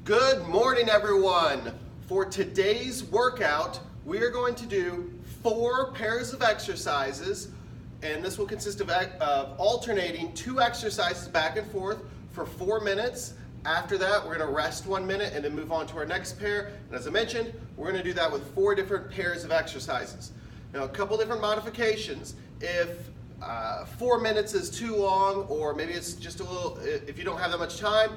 Good morning, everyone. For today's workout, we are going to do 4 pairs of exercises, and this will consist of alternating 2 exercises back and forth for 4 minutes. After that, we're going to rest 1 minute and then move on to our next pair. And as I mentioned, we're going to do that with 4 different pairs of exercises. Now, a couple different modifications. If 4 minutes is too long, or maybe it's just a little, if you don't have that much time,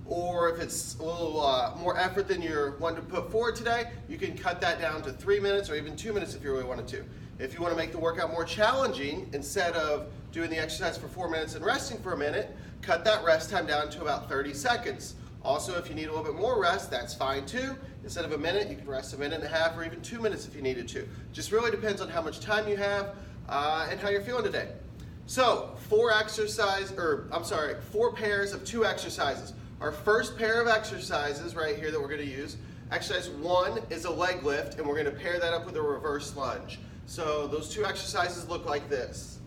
or if it's a little more effort than you're wanting to put forward today, you can cut that down to 3 minutes or even 2 minutes if you really wanted to. If you want to make the workout more challenging, instead of doing the exercise for 4 minutes and resting for a minute, cut that rest time down to about 30 seconds. Also, if you need a little bit more rest, that's fine too. Instead of a minute, you can rest a minute and a half or even 2 minutes if you needed to. Just really depends on how much time you have and how you're feeling today. So, 4 pairs of 2 exercises. Our first pair of exercises right here that we're going to use, exercise 1 is a leg lift, and we're going to pair that up with a reverse lunge. So those 2 exercises look like this.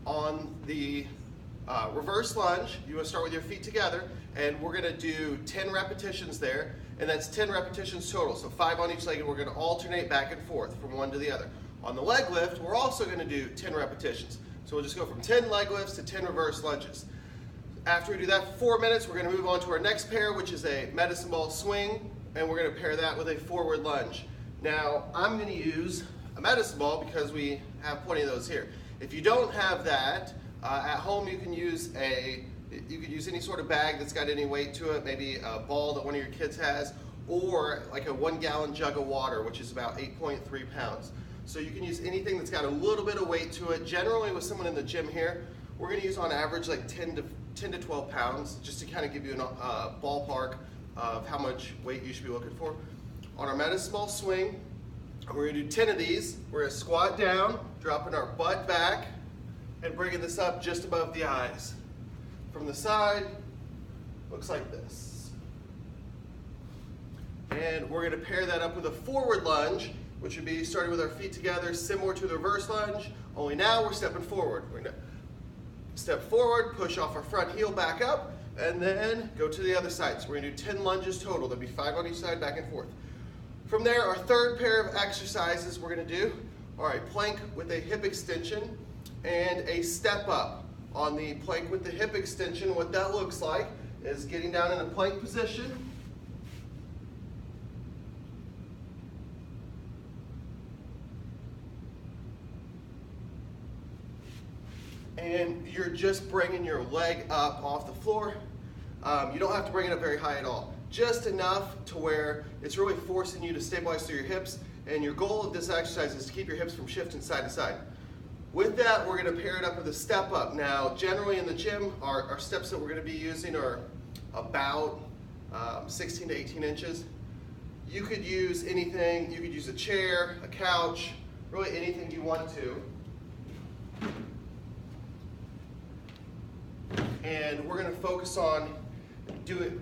On the reverse lunge, you want to start with your feet together, and we're going to do 10 repetitions there, and that's 10 repetitions total, so 5 on each leg, and we're going to alternate back and forth from one to the other. On the leg lift, we're also going to do 10 repetitions, so we'll just go from 10 leg lifts to 10 reverse lunges. After we do that for 4 minutes, we're going to move on to our next pair, which is a medicine ball swing, and we're going to pair that with a forward lunge. Now, I'm going to use a medicine ball because we have plenty of those here. If you don't have that, at home you can use any sort of bag that's got any weight to it, maybe a ball that one of your kids has, or like a 1-gallon jug of water, which is about 8.3 pounds. So you can use anything that's got a little bit of weight to it. Generally with someone in the gym here, we're going to use on average like 10 to 12 pounds, just to kind of give you a ballpark of how much weight you should be looking for. On our medicine ball swing, we're going to do 10 of these. We're going to squat down, dropping our butt back, and bringing this up just above the eyes. From the side, looks like this. And we're going to pair that up with a forward lunge, which would be starting with our feet together, similar to the reverse lunge, only now we're stepping forward. We're going to step forward, push off our front heel back up, and then go to the other side. So we're going to do 10 lunges total. There'll be 5 on each side, back and forth. From there, our third pair of exercises we're going to do are a plank with a hip extension and a step up. On the plank with the hip extension, what that looks like is getting down in a plank position, and you're just bringing your leg up off the floor. You don't have to bring it up very high at all, just enough to where it's really forcing you to stabilize through your hips, and your goal of this exercise is to keep your hips from shifting side to side. With that, we're going to pair it up with a step up. Now, generally in the gym, our steps that we're going to be using are about 16 to 18 inches. You could use anything. You could use a chair, a couch, really anything you want to. And we're going to focus on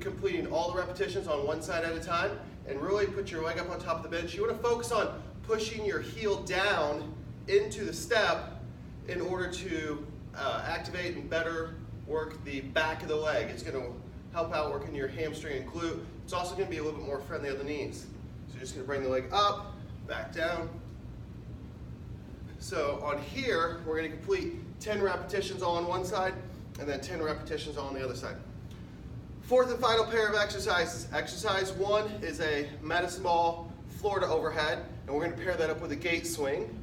completing all the repetitions on one side at a time, and really put your leg up on top of the bench. You want to focus on pushing your heel down into the step in order to activate and better work the back of the leg. It's going to help out working your hamstring and glute. It's also going to be a little bit more friendly on the knees. So you're just going to bring the leg up, back down. So on here, we're going to complete 10 repetitions all on one side, and then 10 repetitions all on the other side. Fourth and final pair of exercises. Exercise 1 is a medicine ball floor to overhead, and we're going to pair that up with a gait swing.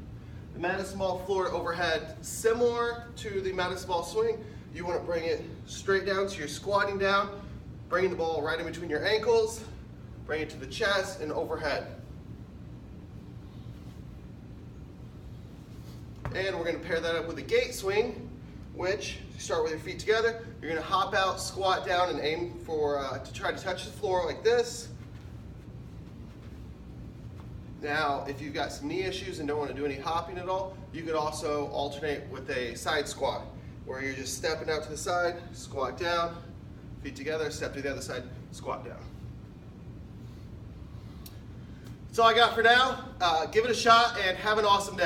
The medicine ball floor to overhead, similar to the medicine ball swing, you want to bring it straight down, so you're squatting down, bringing the ball right in between your ankles, bring it to the chest and overhead. And we're going to pair that up with a gait swing, which you start with your feet together. You're going to hop out, squat down, and aim for to try to touch the floor like this. Now, if you've got some knee issues and don't want to do any hopping at all, you could also alternate with a side squat, where you're just stepping out to the side, squat down, feet together, step to the other side, squat down. That's all I got for now. Give it a shot and have an awesome day.